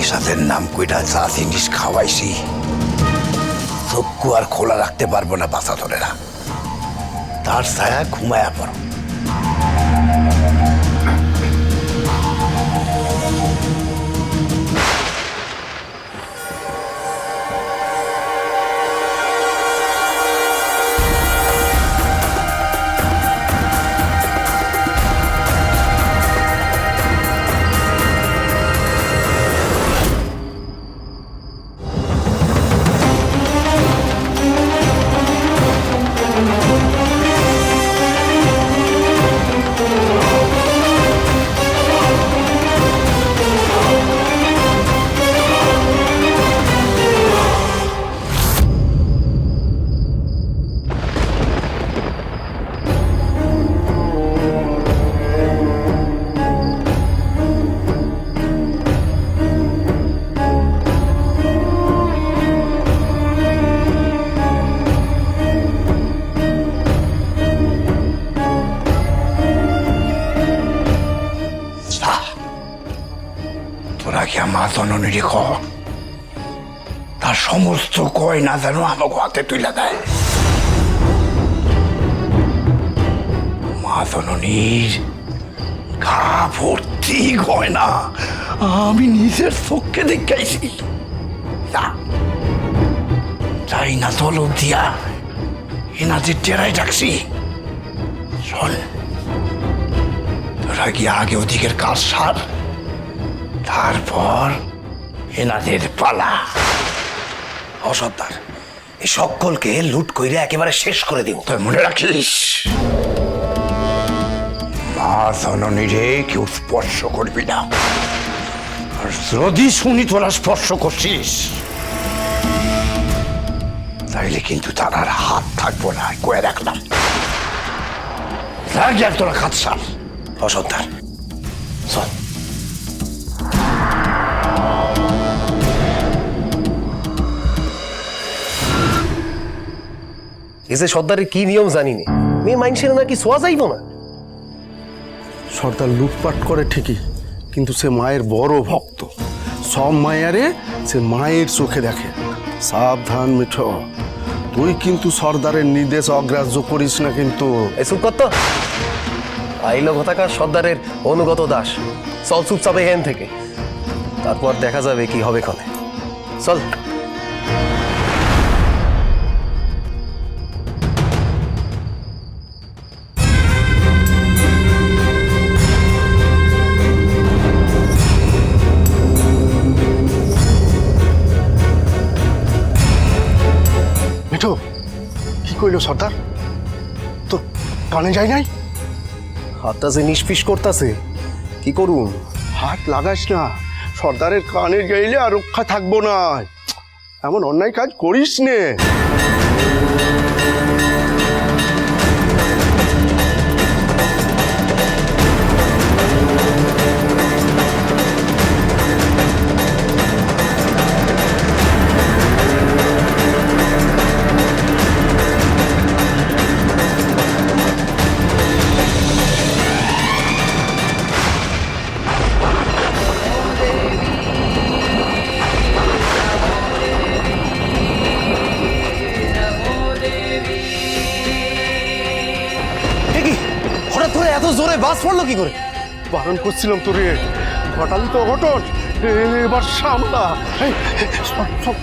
নিশাতের নাম কইটা যা জিনিস খাওয়াইছি চক্ষু আর খোলা রাখতে পারবো না বাঁচা ধরে না। তার ছায়া ঘুমায়া পড়ো। তোরা কি আমার জননীরে খ তার সমস্ত গয়না যেন আমাকে হাতে তুলে দেয়। মা জননীর গা ভর্তি গয়না আমি নিজের চোখে দেখাইছি। যাই না চল দিয়া এনাদের টেরাই ডাকছি। শোন, তোরা গিয়ে আগে ওদিকের কাজ সার, তারপর এনাদের পালা। অসত্তার এই সকলকে লুট কইরা একেবারে শেষ করে দিব। তুই মনে রাখিস, মা জননীরে কেউ স্পর্শ করবি না। আর যদি শুনি তোরা স্পর্শ করছিস তাইলে কিন্তু তার আর হাত থাকবো না, কয়ে রাখলাম। আর তোরা কাজ সার। অসত্তার চল। এই যে সর্দারের কি নিয়ম জানি না, মেয়ে মাইনসের নাকি ছোঁয়া যাইব না। সর্দার লুটপাট করে ঠিকই, কিন্তু সে মায়ের বড় ভক্ত। সব মায়ারে সে মায়ের চোখে দেখে। সাবধান মিঠো, তুই কিন্তু সর্দারের নির্দেশ অগ্রাহ্য করিস না কিন্তু। এই চুপ করতো আইলো কথাকার সর্দারের অনুগত দাস। চল চুপচাপ এখান থেকে, তারপর দেখা যাবে কি হবে ক্ষণে। চল। মিঠো, কি কইল সর্দার? তো কানে যায় নাই? হাতটা যে নিষ্পিস করতেছে, কি করুন? হাত লাগাস না, সর্দারের কানে গেলে আর রক্ষা থাকবো না। এমন অন্যায় কাজ করিস নে। হঠাৎ করে এত জোরে বাস পড়লো কি করে? বারণ করছিলাম তোরে, ঘটালি তো অঘটন, এবার সামলা। এই, সব সব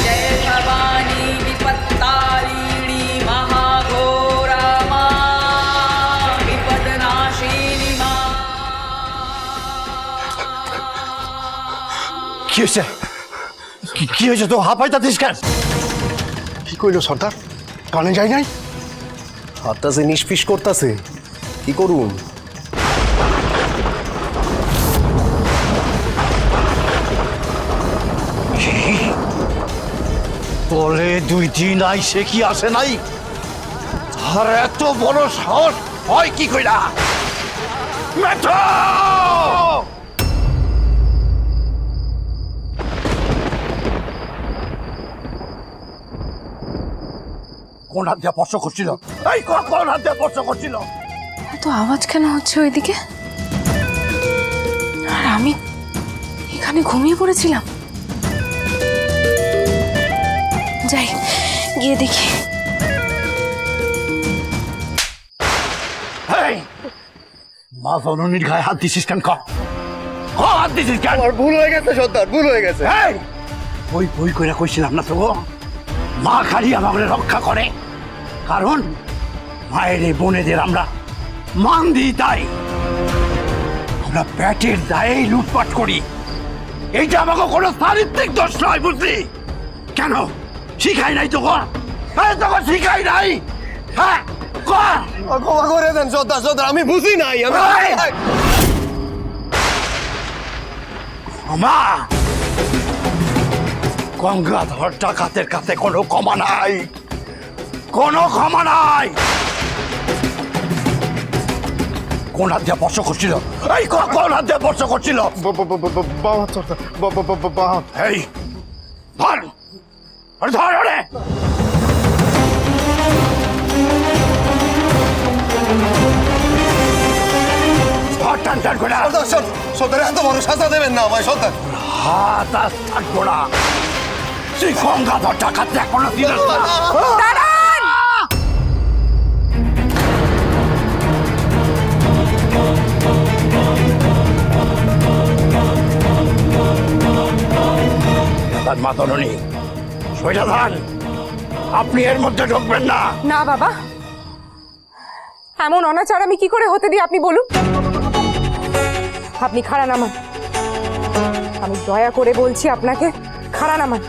जय भवानी विपत्तारिणी महाघोरा मा विपदनाशिनी मा। কি হয়েছে? কি হয়েছে? তো হাঁপাইতাছিস কেন? কি কইল সর্দার? কানে যায় নাই? হাতটা যে নিষ্পিস করতেছে, কি করুন? বলে 2 দিন আইসে কি আসে নাই? আর এত বড় সাহস হয় কি কইরা? মেঠো! কোন হাত দিয়ে স্পর্শ করছিল? এই কোন হাত দিয়ে স্পর্শ করছিল? এত আওয়াজ কেন হচ্ছে ওইদিকে? এখানে ঘুমিয়ে পড়েছিলাম। যাই গিয়ে দেখি। এই, মা জননীর গায়ে হাত দিছিস কেন? হাত দিছিস কেন? আমার ভুল হয়ে গেছে সর্দার, ভুল হয়ে গেছে। এই, ওই বই করে কইছিলাম না তো, মা খালি আমাকে রক্ষা করে, কারণ মায়ের এই বোনেদের আমরা মান দিই, তাই আমরা পেটের দায়েই লুটপাট করি। এইটা আমাকে কোনো চারিত্রিক দোষ নয়, বুঝলি? কেন শিখাই নাই তোকে? তোকে শিখাই নাই? হ্যাঁ, কর। ক্ষমা করে দেন সর্দার, সর্দার আমি বুঝি নাই। মা, গঙ্গাধর ডাকাতের কাছে কোনো ক্ষমা নাই, কোনো ক্ষমা নাই। কোন হাত দিয়ে স্পর্শ করছিল? এই কোন হাত দিয়ে স্পর্শ করছিল? বাবা সর্দার, বাবা। এই ধর, আরে ধর, ওরে ধর, টান টান করে। সর্দার এত বড় সাজা দেবেন না আমায় সর্দার। হাত আর থাকবো না। তুই গঙ্গাধর ডাকাত এখনো দিলেন না। মাতরণী, সৈরাধান, আপনি এর মধ্যে ঢুকবেন না। না বাবা, এমন অনাচার আমি কি করে হতে দিই আপনি বলুন। আপনি খাড়া নামান, আমি দয়া করে বলছি আপনাকে খাড়া নামান।